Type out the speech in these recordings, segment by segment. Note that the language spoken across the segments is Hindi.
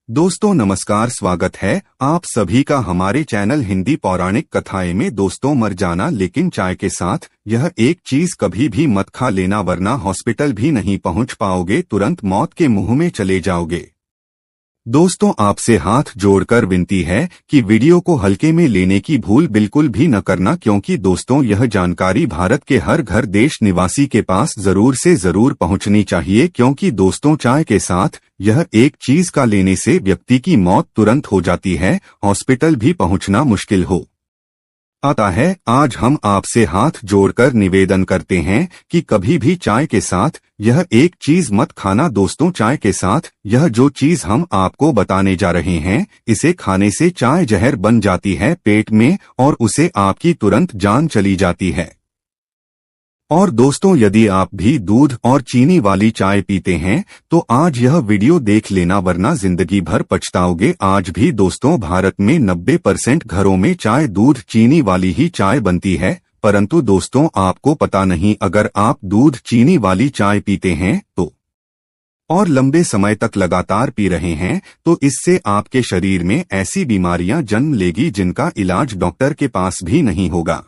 दोस्तों नमस्कार, स्वागत है आप सभी का हमारे चैनल हिंदी पौराणिक कथाएं में। दोस्तों, मर जाना लेकिन चाय के साथ, यह एक चीज कभी भी मत खा लेना वरना हॉस्पिटल भी नहीं पहुंच पाओगे, तुरंत मौत के मुंह में चले जाओगे। दोस्तों, आपसे हाथ जोड़कर विनती है कि वीडियो को हल्के में लेने की भूल बिल्कुल भी न करना, क्योंकि दोस्तों यह जानकारी भारत के हर घर देश निवासी के पास जरूर से जरूर पहुंचनी चाहिए, क्योंकि दोस्तों चाय के साथ यह एक चीज का लेने से व्यक्ति की मौत तुरंत हो जाती है, हॉस्पिटल भी पहुंचना मुश्किल हो आता है। आज हम आपसे हाथ जोड़कर निवेदन करते हैं कि कभी भी चाय के साथ यह एक चीज मत खाना। दोस्तों, चाय के साथ यह जो चीज हम आपको बताने जा रहे हैं, इसे खाने से चाय जहर बन जाती है पेट में और उसे आपकी तुरंत जान चली जाती है। और दोस्तों, यदि आप भी दूध और चीनी वाली चाय पीते हैं तो आज यह वीडियो देख लेना वरना जिंदगी भर पछताओगे। आज भी दोस्तों भारत में 90% घरों में चाय दूध चीनी वाली ही चाय बनती है, परंतु दोस्तों आपको पता नहीं, अगर आप दूध चीनी वाली चाय पीते हैं तो और लंबे समय तक लगातार पी रहे हैं तो इससे आपके शरीर में ऐसी बीमारियां जन्म लेगी जिनका इलाज डॉक्टर के पास भी नहीं होगा।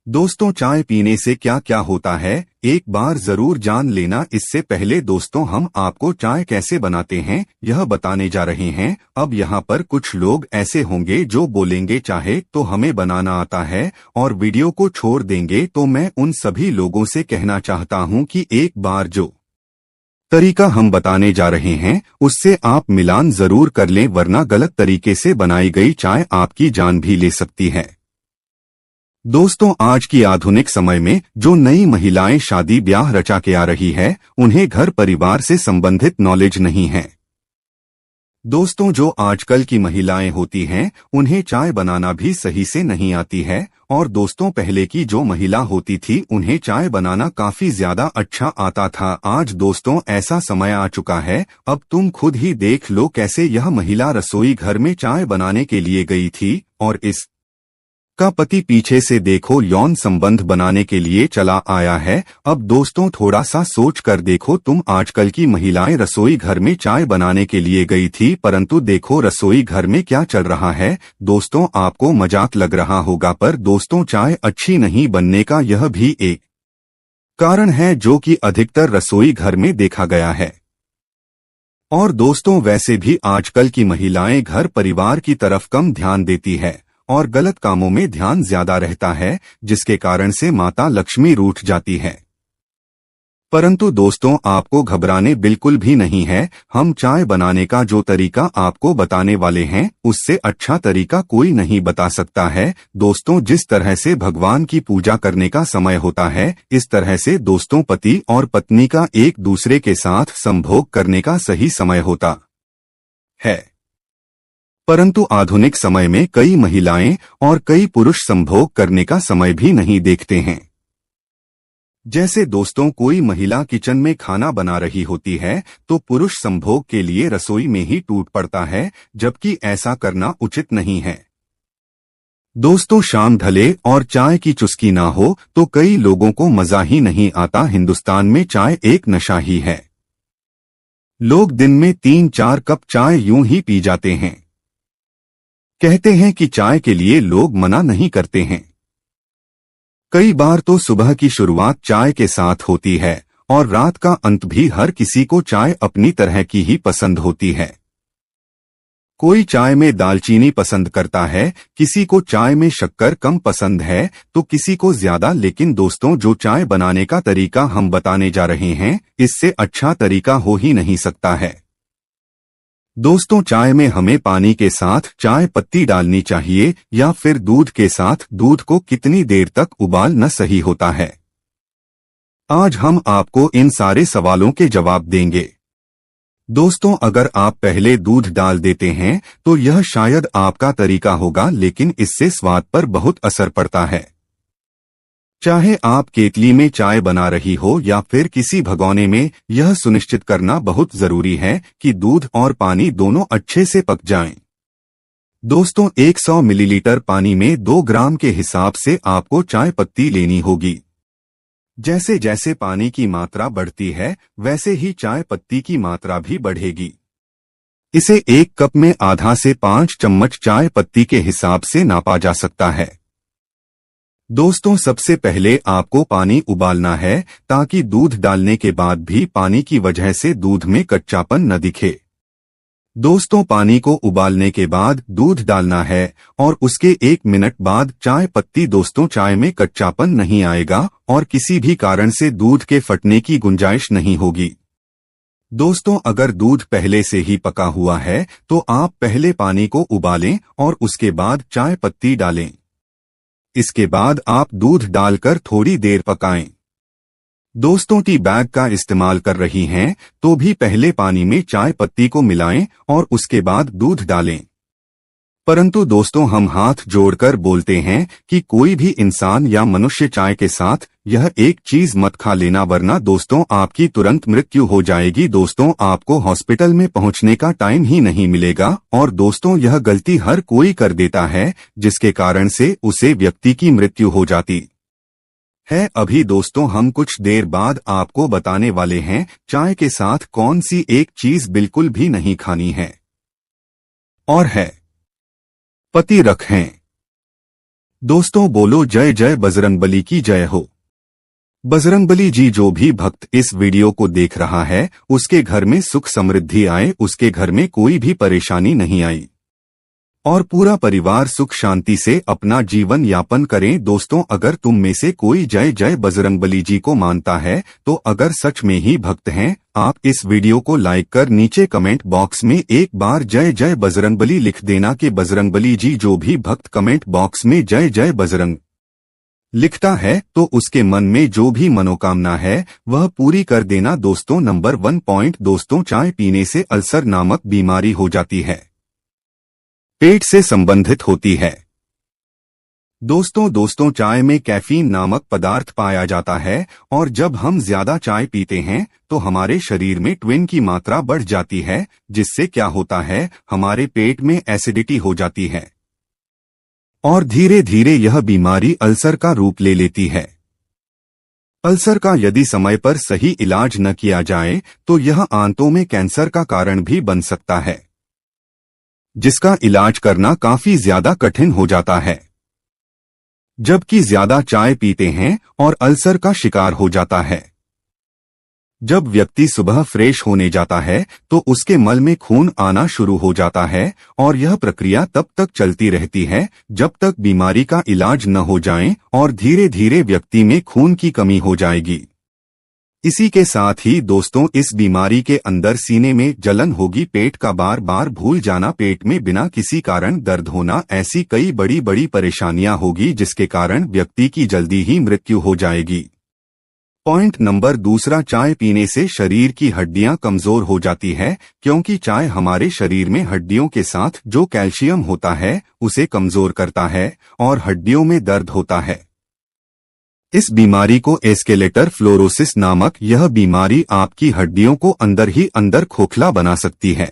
दोस्तों, चाय पीने से क्या क्या होता है एक बार जरूर जान लेना। इससे पहले दोस्तों हम आपको चाय कैसे बनाते हैं यह बताने जा रहे हैं। अब यहाँ पर कुछ लोग ऐसे होंगे जो बोलेंगे चाहे तो हमें बनाना आता है और वीडियो को छोड़ देंगे, तो मैं उन सभी लोगों से कहना चाहता हूँ कि एक बार जो तरीका हम बताने जा रहे हैं उससे आप मिलान जरूर कर लें, वरना गलत तरीके से बनाई गई चाय आपकी जान भी ले सकती है। दोस्तों, आज की आधुनिक समय में जो नई महिलाएं शादी ब्याह रचा के आ रही है, उन्हें घर परिवार से संबंधित नॉलेज नहीं है। दोस्तों, जो आजकल की महिलाएं होती हैं उन्हें चाय बनाना भी सही से नहीं आती है, और दोस्तों पहले की जो महिला होती थी उन्हें चाय बनाना काफी ज्यादा अच्छा आता था। आज दोस्तों ऐसा समय आ चुका है, अब तुम खुद ही देख लो कैसे यह महिला रसोई घर में चाय बनाने के लिए गई थी और इस का पति पीछे से देखो यौन संबंध बनाने के लिए चला आया है। अब दोस्तों थोड़ा सा सोच कर देखो, तुम आजकल की महिलाएं रसोई घर में चाय बनाने के लिए गई थी, परंतु देखो रसोई घर में क्या चल रहा है। दोस्तों, आपको मजाक लग रहा होगा, पर दोस्तों चाय अच्छी नहीं बनने का यह भी एक कारण है जो कि अधिकतर रसोई घर में देखा गया है। और दोस्तों वैसे भी आजकल की महिलाएं घर परिवार की तरफ कम ध्यान देती है और गलत कामों में ध्यान ज्यादा रहता है, जिसके कारण से माता लक्ष्मी रूठ जाती है। परंतु दोस्तों आपको घबराने बिल्कुल भी नहीं है। हम चाय बनाने का जो तरीका आपको बताने वाले हैं उससे अच्छा तरीका कोई नहीं बता सकता है। दोस्तों, जिस तरह से भगवान की पूजा करने का समय होता है, इस तरह से दोस्तों पति और पत्नी का एक दूसरे के साथ संभोग करने का सही समय होता है। परंतु आधुनिक समय में कई महिलाएं और कई पुरुष संभोग करने का समय भी नहीं देखते हैं। जैसे दोस्तों कोई महिला किचन में खाना बना रही होती है तो पुरुष संभोग के लिए रसोई में ही टूट पड़ता है, जबकि ऐसा करना उचित नहीं है। दोस्तों, शाम ढले और चाय की चुस्की ना हो तो कई लोगों को मजा ही नहीं आता। हिंदुस्तान में चाय एक नशा ही है। लोग दिन में 3-4 कप चाय यूं ही पी जाते हैं। कहते हैं कि चाय के लिए लोग मना नहीं करते हैं। कई बार तो सुबह की शुरुआत चाय के साथ होती है और रात का अंत भी। हर किसी को चाय अपनी तरह की ही पसंद होती है। कोई चाय में दालचीनी पसंद करता है, किसी को चाय में शक्कर कम पसंद है तो किसी को ज्यादा। लेकिन दोस्तों जो चाय बनाने का तरीका हम बताने जा रहे हैं, इससे अच्छा तरीका हो ही नहीं सकता है। दोस्तों, चाय में हमें पानी के साथ चाय पत्ती डालनी चाहिए या फिर दूध के साथ। दूध को कितनी देर तक उबालना सही होता है, आज हम आपको इन सारे सवालों के जवाब देंगे। दोस्तों, अगर आप पहले दूध डाल देते हैं तो यह शायद आपका तरीका होगा, लेकिन इससे स्वाद पर बहुत असर पड़ता है। चाहे आप केतली में चाय बना रही हो या फिर किसी भगोने में, यह सुनिश्चित करना बहुत जरूरी है कि दूध और पानी दोनों अच्छे से पक जाएं। दोस्तों, 100 मिलीलीटर पानी में 2 ग्राम के हिसाब से आपको चाय पत्ती लेनी होगी। जैसे जैसे पानी की मात्रा बढ़ती है वैसे ही चाय पत्ती की मात्रा भी बढ़ेगी। इसे एक कप में आधा से 5 चम्मच चाय पत्ती के हिसाब से नापा जा सकता है। दोस्तों, सबसे पहले आपको पानी उबालना है ताकि दूध डालने के बाद भी पानी की वजह से दूध में कच्चापन न दिखे। दोस्तों, पानी को उबालने के बाद दूध डालना है और उसके 1 मिनट बाद चाय पत्ती। दोस्तों, चाय में कच्चापन नहीं आएगा और किसी भी कारण से दूध के फटने की गुंजाइश नहीं होगी। दोस्तों, अगर दूध पहले से ही पका हुआ है तो आप पहले पानी को उबालें और उसके बाद चाय पत्ती डालें। इसके बाद आप दूध डालकर थोड़ी देर पकाएं। दोस्तों, टी बैग का इस्तेमाल कर रही हैं तो भी पहले पानी में चाय पत्ती को मिलाएं और उसके बाद दूध डालें। परंतु दोस्तों, हम हाथ जोड़कर बोलते हैं कि कोई भी इंसान या मनुष्य चाय के साथ यह एक चीज मत खा लेना, वरना दोस्तों आपकी तुरंत मृत्यु हो जाएगी। दोस्तों, आपको हॉस्पिटल में पहुंचने का टाइम ही नहीं मिलेगा। और दोस्तों, यह गलती हर कोई कर देता है जिसके कारण से उसे व्यक्ति की मृत्यु हो जाती है। अभी दोस्तों, हम कुछ देर बाद आपको बताने वाले हैं चाय के साथ कौन सी एक चीज बिल्कुल भी नहीं खानी है, और है पति रखें। दोस्तों, बोलो जय जय बजरंगबली की जय हो। बजरंगबली जी, जो भी भक्त इस वीडियो को देख रहा है उसके घर में सुख समृद्धि आए, उसके घर में कोई भी परेशानी नहीं आई और पूरा परिवार सुख शांति से अपना जीवन यापन करें। दोस्तों, अगर तुम में से कोई जय जय बजरंगबली जी को मानता है तो अगर सच में ही भक्त हैं, आप इस वीडियो को लाइक कर नीचे कमेंट बॉक्स में एक बार जय जय बजरंगबली लिख देना कि बजरंगबली जी, जो भी भक्त कमेंट बॉक्स में जय जय बजरंग लिखता है तो उसके मन में जो भी मनोकामना है वह पूरी कर देना। दोस्तों, नंबर 1 पॉइंट, दोस्तों चाय पीने से अल्सर नामक बीमारी हो जाती है, पेट से संबंधित होती है। दोस्तों चाय में कैफीन नामक पदार्थ पाया जाता है और जब हम ज्यादा चाय पीते हैं तो हमारे शरीर में ट्विन की मात्रा बढ़ जाती है, जिससे क्या होता है, हमारे पेट में एसिडिटी हो जाती है और धीरे धीरे यह बीमारी अल्सर का रूप ले लेती है। अल्सर का यदि समय पर सही इलाज न किया जाए तो यह आंतों में कैंसर का कारण भी बन सकता है, जिसका इलाज करना काफी ज्यादा कठिन हो जाता है। जबकि ज्यादा चाय पीते हैं और अल्सर का शिकार हो जाता है। जब व्यक्ति सुबह फ्रेश होने जाता है तो उसके मल में खून आना शुरू हो जाता है और यह प्रक्रिया तब तक चलती रहती है जब तक बीमारी का इलाज न हो जाए और धीरे धीरे व्यक्ति में खून की कमी हो जाएगी। इसी के साथ ही दोस्तों, इस बीमारी के अंदर सीने में जलन होगी, पेट का बार बार भूल जाना, पेट में बिना किसी कारण दर्द होना, ऐसी कई बड़ी बड़ी परेशानियां होगी जिसके कारण व्यक्ति की जल्दी ही मृत्यु हो जाएगी। पॉइंट नंबर 2, चाय पीने से शरीर की हड्डियां कमजोर हो जाती है, क्योंकि चाय हमारे शरीर में हड्डियों के साथ जो कैल्शियम होता है उसे कमजोर करता है और हड्डियों में दर्द होता है। इस बीमारी को एस्केलेटर फ्लोरोसिस नामक यह बीमारी आपकी हड्डियों को अंदर ही अंदर खोखला बना सकती है।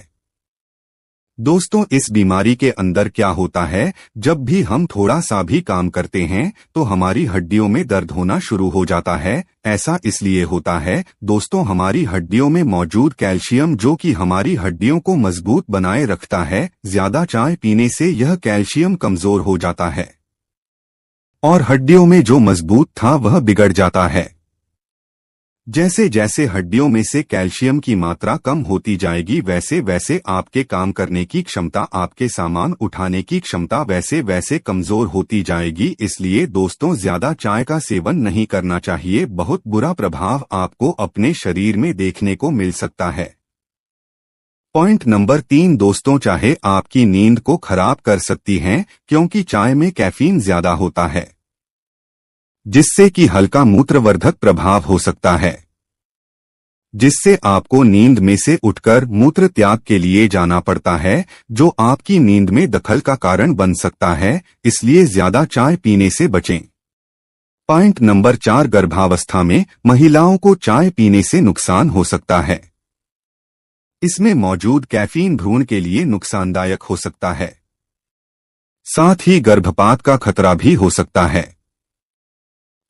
दोस्तों, इस बीमारी के अंदर क्या होता है, जब भी हम थोड़ा सा भी काम करते हैं तो हमारी हड्डियों में दर्द होना शुरू हो जाता है। ऐसा इसलिए होता है दोस्तों, हमारी हड्डियों में मौजूद कैल्शियम, जो कि हमारी हड्डियों को मजबूत बनाए रखता है, ज्यादा चाय पीने से यह कैल्शियम कमजोर हो जाता है और हड्डियों में जो मजबूत था वह बिगड़ जाता है। जैसे जैसे हड्डियों में से कैल्शियम की मात्रा कम होती जाएगी वैसे वैसे आपके काम करने की क्षमता, आपके सामान उठाने की क्षमता वैसे वैसे कमजोर होती जाएगी। इसलिए दोस्तों, ज्यादा चाय का सेवन नहीं करना चाहिए, बहुत बुरा प्रभाव आपको अपने शरीर में देखने को मिल सकता है। पॉइंट नंबर 3, दोस्तों चाय आपकी नींद को खराब कर सकती है, क्योंकि चाय में कैफीन ज्यादा होता है, जिससे कि हल्का मूत्रवर्धक प्रभाव हो सकता है, जिससे आपको नींद में से उठकर मूत्र त्याग के लिए जाना पड़ता है, जो आपकी नींद में दखल का कारण बन सकता है। इसलिए ज्यादा चाय पीने से बचें। पॉइंट नंबर 4, गर्भावस्था में महिलाओं को चाय पीने से नुकसान हो सकता है। इसमें मौजूद कैफीन भ्रूण के लिए नुकसानदायक हो सकता है, साथ ही गर्भपात का खतरा भी हो सकता है।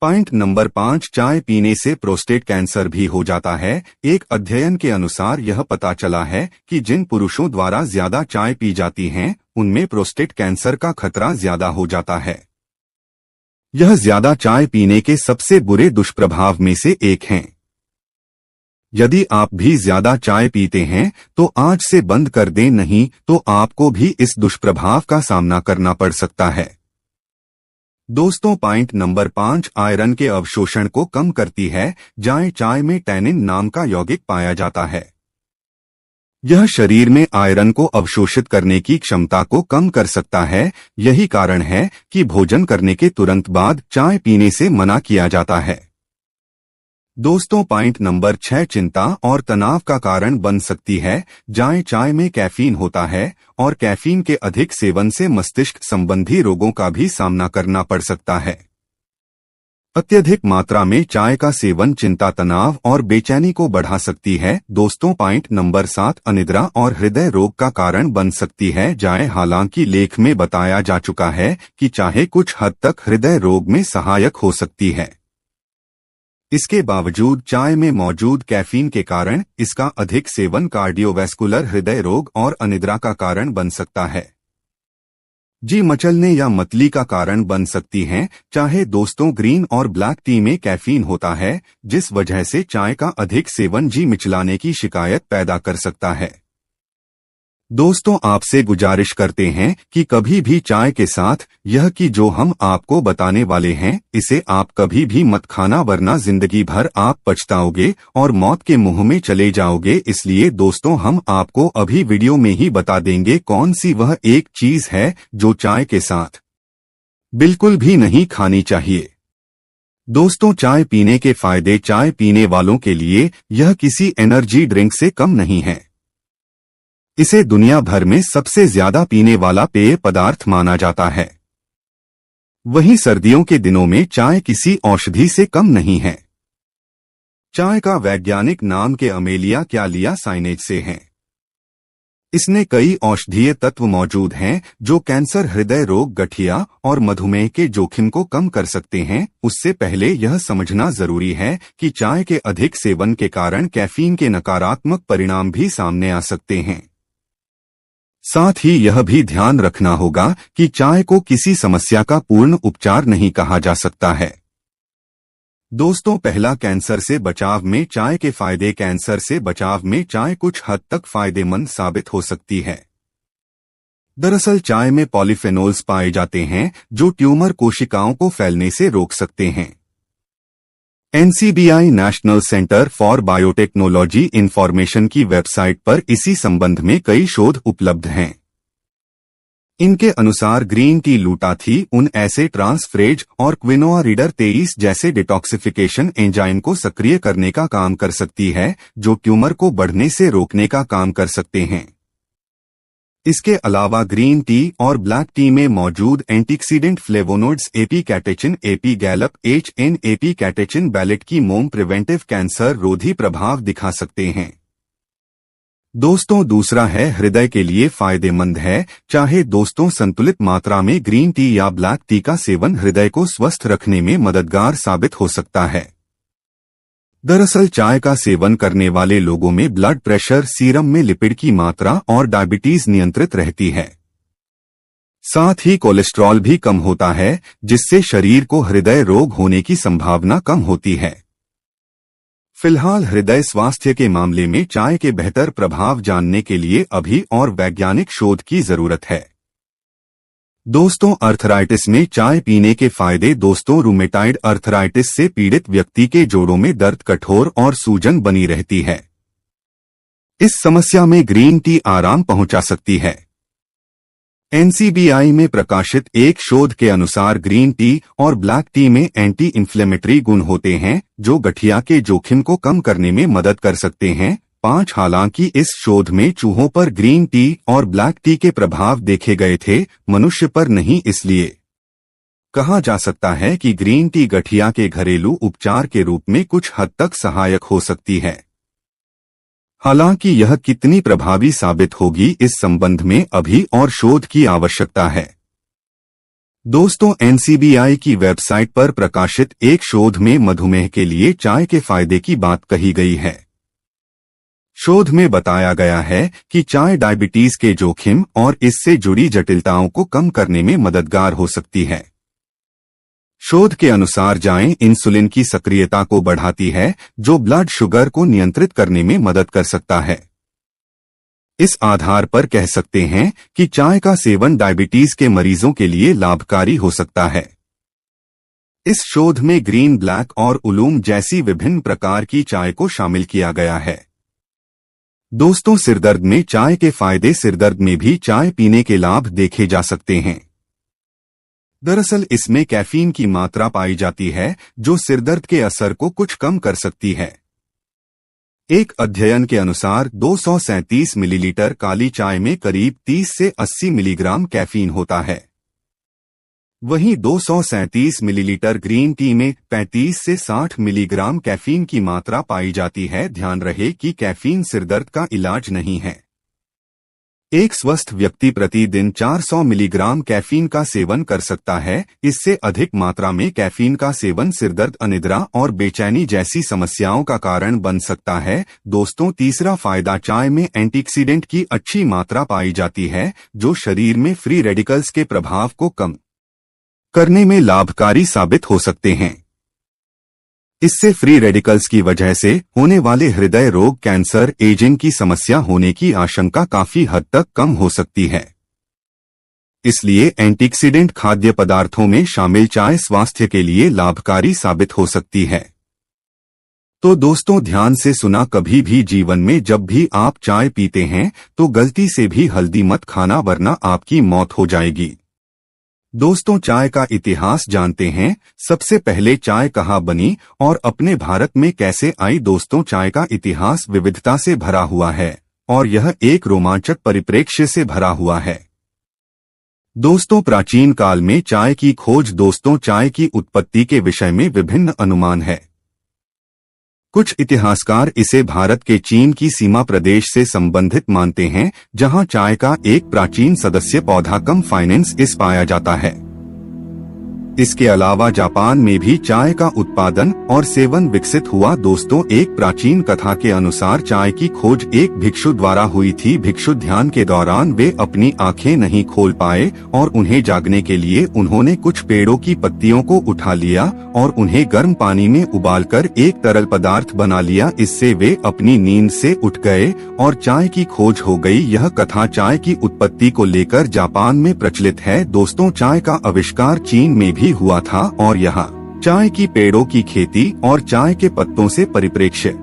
पॉइंट नंबर 5, चाय पीने से प्रोस्टेट कैंसर भी हो जाता है। एक अध्ययन के अनुसार यह पता चला है कि जिन पुरुषों द्वारा ज्यादा चाय पी जाती हैं, उनमें प्रोस्टेट कैंसर का खतरा ज्यादा हो जाता है। यह ज्यादा चाय पीने के सबसे बुरे दुष्प्रभाव में से एक है। यदि आप भी ज्यादा चाय पीते हैं तो आज से बंद कर दें, नहीं तो आपको भी इस दुष्प्रभाव का सामना करना पड़ सकता है। दोस्तों, पॉइंट नंबर 5, आयरन के अवशोषण को कम करती है। चाय में टैनिन नाम का यौगिक पाया जाता है। यह शरीर में आयरन को अवशोषित करने की क्षमता को कम कर सकता है। यही कारण है कि भोजन करने के तुरंत बाद चाय पीने से मना किया जाता है। दोस्तों, पॉइंट नंबर 6, चिंता और तनाव का कारण बन सकती है। चाय में कैफीन होता है और कैफीन के अधिक सेवन से मस्तिष्क संबंधी रोगों का भी सामना करना पड़ सकता है। अत्यधिक मात्रा में चाय का सेवन चिंता, तनाव और बेचैनी को बढ़ा सकती है। दोस्तों, पॉइंट नंबर 7, अनिद्रा और हृदय रोग का कारण बन सकती है। चाय, हालांकि लेख में बताया जा चुका है कि चाय कुछ हद तक हृदय रोग में सहायक हो सकती है, इसके बावजूद चाय में मौजूद कैफीन के कारण इसका अधिक सेवन कार्डियोवैस्कुलर हृदय रोग और अनिद्रा का कारण बन सकता है। जी मचलने या मतली का कारण बन सकती हैं। चाहे दोस्तों, ग्रीन और ब्लैक टी में कैफीन होता है, जिस वजह से चाय का अधिक सेवन जी मिचलाने की शिकायत पैदा कर सकता है। दोस्तों, आपसे गुजारिश करते हैं कि कभी भी चाय के साथ यह कि जो हम आपको बताने वाले हैं, इसे आप कभी भी मत खाना, वरना जिंदगी भर आप पछताओगे और मौत के मुंह में चले जाओगे। इसलिए दोस्तों, हम आपको अभी वीडियो में ही बता देंगे कौन सी वह एक चीज है जो चाय के साथ बिल्कुल भी नहीं खानी चाहिए। दोस्तों, चाय पीने के फायदे। चाय पीने वालों के लिए यह किसी एनर्जी ड्रिंक से कम नहीं है। इसे दुनिया भर में सबसे ज्यादा पीने वाला पेय पदार्थ माना जाता है। वहीं सर्दियों के दिनों में चाय किसी औषधि से कम नहीं है। चाय का वैज्ञानिक नाम के अमेलिया कैलिया साइनेज से है। इसमें कई औषधीय तत्व मौजूद हैं जो कैंसर, हृदय रोग, गठिया और मधुमेह के जोखिम को कम कर सकते हैं। उससे पहले यह समझना जरूरी है कि चाय के अधिक सेवन के कारण कैफीन के नकारात्मक परिणाम भी सामने आ सकते हैं। साथ ही यह भी ध्यान रखना होगा कि चाय को किसी समस्या का पूर्ण उपचार नहीं कहा जा सकता है। दोस्तों, पहला, कैंसर से बचाव में चाय के फायदे। कैंसर से बचाव में चाय कुछ हद तक फायदेमंद साबित हो सकती है। दरअसल चाय में पॉलीफेनोल्स पाए जाते हैं जो ट्यूमर कोशिकाओं को फैलने से रोक सकते हैं। NCBI national centre for biotechnology information की वेबसाइट पर इसी संबंध में कई शोध उपलब्ध हैं। इनके अनुसार ग्रीन टी लूटाथी उन ऐसे ट्रांसफ्रेज और क्विनोआ रीडर 23 जैसे डिटॉक्सिफिकेशन एंजाइम को सक्रिय करने का काम कर सकती है, जो ट्यूमर को बढ़ने से रोकने का काम कर सकते हैं। इसके अलावा ग्रीन टी और ब्लैक टी में मौजूद antioxidant flavonoids AP catechin, AP Gallup, HN AP catechin ballot की मोम प्रिवेंटिव कैंसर रोधी प्रभाव दिखा सकते हैं। दोस्तों, दूसरा है हृदय के लिए फायदेमंद है। चाहे दोस्तों, संतुलित मात्रा में ग्रीन टी या ब्लैक टी का सेवन हृदय को स्वस्थ रखने में मददगार साबित हो सकता है। दरअसल चाय का सेवन करने वाले लोगों में ब्लड प्रेशर, सीरम में लिपिड की मात्रा और डायबिटीज नियंत्रित रहती है। साथ ही कोलेस्ट्रॉल भी कम होता है, जिससे शरीर को हृदय रोग होने की संभावना कम होती है। फिलहाल हृदय स्वास्थ्य के मामले में चाय के बेहतर प्रभाव जानने के लिए अभी और वैज्ञानिक शोध की जरूरत है। दोस्तों, अर्थराइटिस में चाय पीने के फायदे। दोस्तों, रूमेटाइड अर्थराइटिस से पीड़ित व्यक्ति के जोड़ों में दर्द, कठोर और सूजन बनी रहती है। इस समस्या में ग्रीन टी आराम पहुंचा सकती है। NCBI में प्रकाशित एक शोध के अनुसार ग्रीन टी और ब्लैक टी में एंटी इन्फ्लेमेटरी गुण होते हैं जो गठिया के जोखिम को कम करने में मदद कर सकते हैं। 5, हालांकि इस शोध में चूहों पर ग्रीन टी और ब्लैक टी के प्रभाव देखे गए थे, मनुष्य पर नहीं। इसलिए कहा जा सकता है कि ग्रीन टी गठिया के घरेलू उपचार के रूप में कुछ हद तक सहायक हो सकती है। हालांकि यह कितनी प्रभावी साबित होगी, इस संबंध में अभी और शोध की आवश्यकता है। दोस्तों, NCBI की वेबसाइट पर प्रकाशित एक शोध में मधुमेह के लिए चाय के फायदे की बात कही गई है। शोध में बताया गया है कि चाय डायबिटीज के जोखिम और इससे जुड़ी जटिलताओं को कम करने में मददगार हो सकती है। शोध के अनुसार चाय इंसुलिन की सक्रियता को बढ़ाती है, जो ब्लड शुगर को नियंत्रित करने में मदद कर सकता है। इस आधार पर कह सकते हैं कि चाय का सेवन डायबिटीज के मरीजों के लिए लाभकारी हो सकता है। इस शोध में ग्रीन, ब्लैक और उलूम जैसी विभिन्न प्रकार की चाय को शामिल किया गया है। दोस्तों, सिरदर्द में चाय के फायदे। सिरदर्द में भी चाय पीने के लाभ देखे जा सकते हैं। दरअसल इसमें कैफीन की मात्रा पाई जाती है, जो सिरदर्द के असर को कुछ कम कर सकती है। एक अध्ययन के अनुसार 237 मिलीलीटर काली चाय में करीब 30 से 80 मिलीग्राम कैफीन होता है। वहीं 237 मिलीलीटर ग्रीन टी में 35 से 60 मिलीग्राम कैफीन की मात्रा पाई जाती है। ध्यान रहे कि कैफीन सिरदर्द का इलाज नहीं है। एक स्वस्थ व्यक्ति प्रतिदिन 400 मिलीग्राम कैफीन का सेवन कर सकता है। इससे अधिक मात्रा में कैफीन का सेवन सिरदर्द, अनिद्रा और बेचैनी जैसी समस्याओं का कारण बन सकता है। दोस्तों, तीसरा फायदा, चाय में एंटीऑक्सीडेंट की अच्छी मात्रा पाई जाती है, जो शरीर में फ्री रेडिकल्स के प्रभाव को कम करने में लाभकारी साबित हो सकते हैं। इससे फ्री रेडिकल्स की वजह से होने वाले हृदय रोग, कैंसर, एजिंग की समस्या होने की आशंका काफी हद तक कम हो सकती है। इसलिए एंटीऑक्सीडेंट खाद्य पदार्थों में शामिल चाय स्वास्थ्य के लिए लाभकारी साबित हो सकती है। तो दोस्तों, ध्यान से सुना, कभी भी जीवन में जब भी आप चाय पीते हैं तो गलती से भी हल्दी मत खाना, वरना आपकी मौत हो जाएगी। दोस्तों, चाय का इतिहास जानते हैं। सबसे पहले चाय कहाँ बनी और अपने भारत में कैसे आई। दोस्तों, चाय का इतिहास विविधता से भरा हुआ है और यह एक रोमांचक परिप्रेक्ष्य से भरा हुआ है। दोस्तों, प्राचीन काल में चाय की खोज। दोस्तों, चाय की उत्पत्ति के विषय में विभिन्न अनुमान है। कुछ इतिहासकार इसे भारत के चीन की सीमा प्रदेश से संबंधित मानते हैं, जहां चाय का एक प्राचीन सदस्य पौधा कम फाइनेंस इस पाया जाता है। इसके अलावा जापान में भी चाय का उत्पादन और सेवन विकसित हुआ। दोस्तों, एक प्राचीन कथा के अनुसार चाय की खोज एक भिक्षु द्वारा हुई थी। भिक्षु ध्यान के दौरान वे अपनी आंखें नहीं खोल पाए और उन्हें जागने के लिए उन्होंने कुछ पेड़ों की पत्तियों को उठा लिया और उन्हें गर्म पानी में उबालकर एक तरल पदार्थ बना लिया। इससे वे अपनी नींद से उठ गए और चाय की खोज हो गई। यह कथा चाय की उत्पत्ति को लेकर जापान में प्रचलित है। दोस्तों, चाय का आविष्कार चीन में भी हुआ था और यहाँ चाय की पेड़ों की खेती और चाय के पत्तों से परिप्रेक्ष्य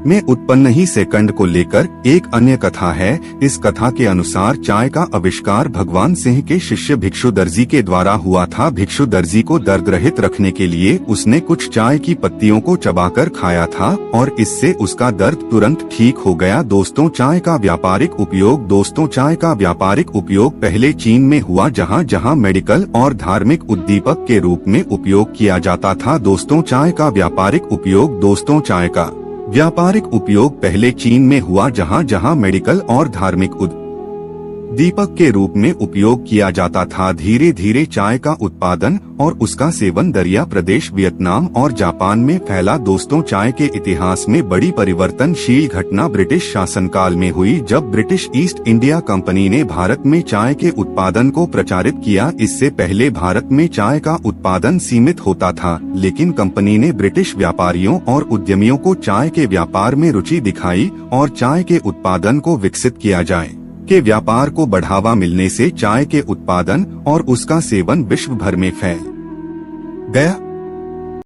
में उत्पन्न ही सेकंड को लेकर एक अन्य कथा है। इस कथा के अनुसार चाय का आविष्कार भगवान सिंह के शिष्य भिक्षु दर्जी के द्वारा हुआ था। भिक्षु दर्जी को दर्द रहित रखने के लिए उसने कुछ चाय की पत्तियों को चबाकर खाया था और इससे उसका दर्द तुरंत ठीक हो गया। दोस्तों, चाय का व्यापारिक उपयोग। दोस्तों, चाय का व्यापारिक उपयोग पहले चीन में हुआ, जहां मेडिकल और धार्मिक उद्दीपक के रूप में उपयोग किया जाता था। दोस्तों, चाय का व्यापारिक उपयोग। दोस्तों, चाय का व्यापारिक उपयोग पहले चीन में हुआ, जहां मेडिकल और धार्मिक उद्दीपक के रूप में उपयोग किया जाता था। धीरे धीरे चाय का उत्पादन और उसका सेवन दरिया प्रदेश, वियतनाम और जापान में फैला। दोस्तों, चाय के इतिहास में बड़ी परिवर्तनशील घटना ब्रिटिश शासनकाल में हुई, जब ब्रिटिश ईस्ट इंडिया कंपनी ने भारत में चाय के उत्पादन को प्रचारित किया। इससे पहले भारत में चाय का उत्पादन सीमित होता था, लेकिन कंपनी ने ब्रिटिश व्यापारियों और उद्यमियों को चाय के व्यापार में रुचि दिखाई और चाय के उत्पादन को विकसित किया जाए के व्यापार को बढ़ावा मिलने से चाय के उत्पादन और उसका सेवन विश्व भर में फैल गया।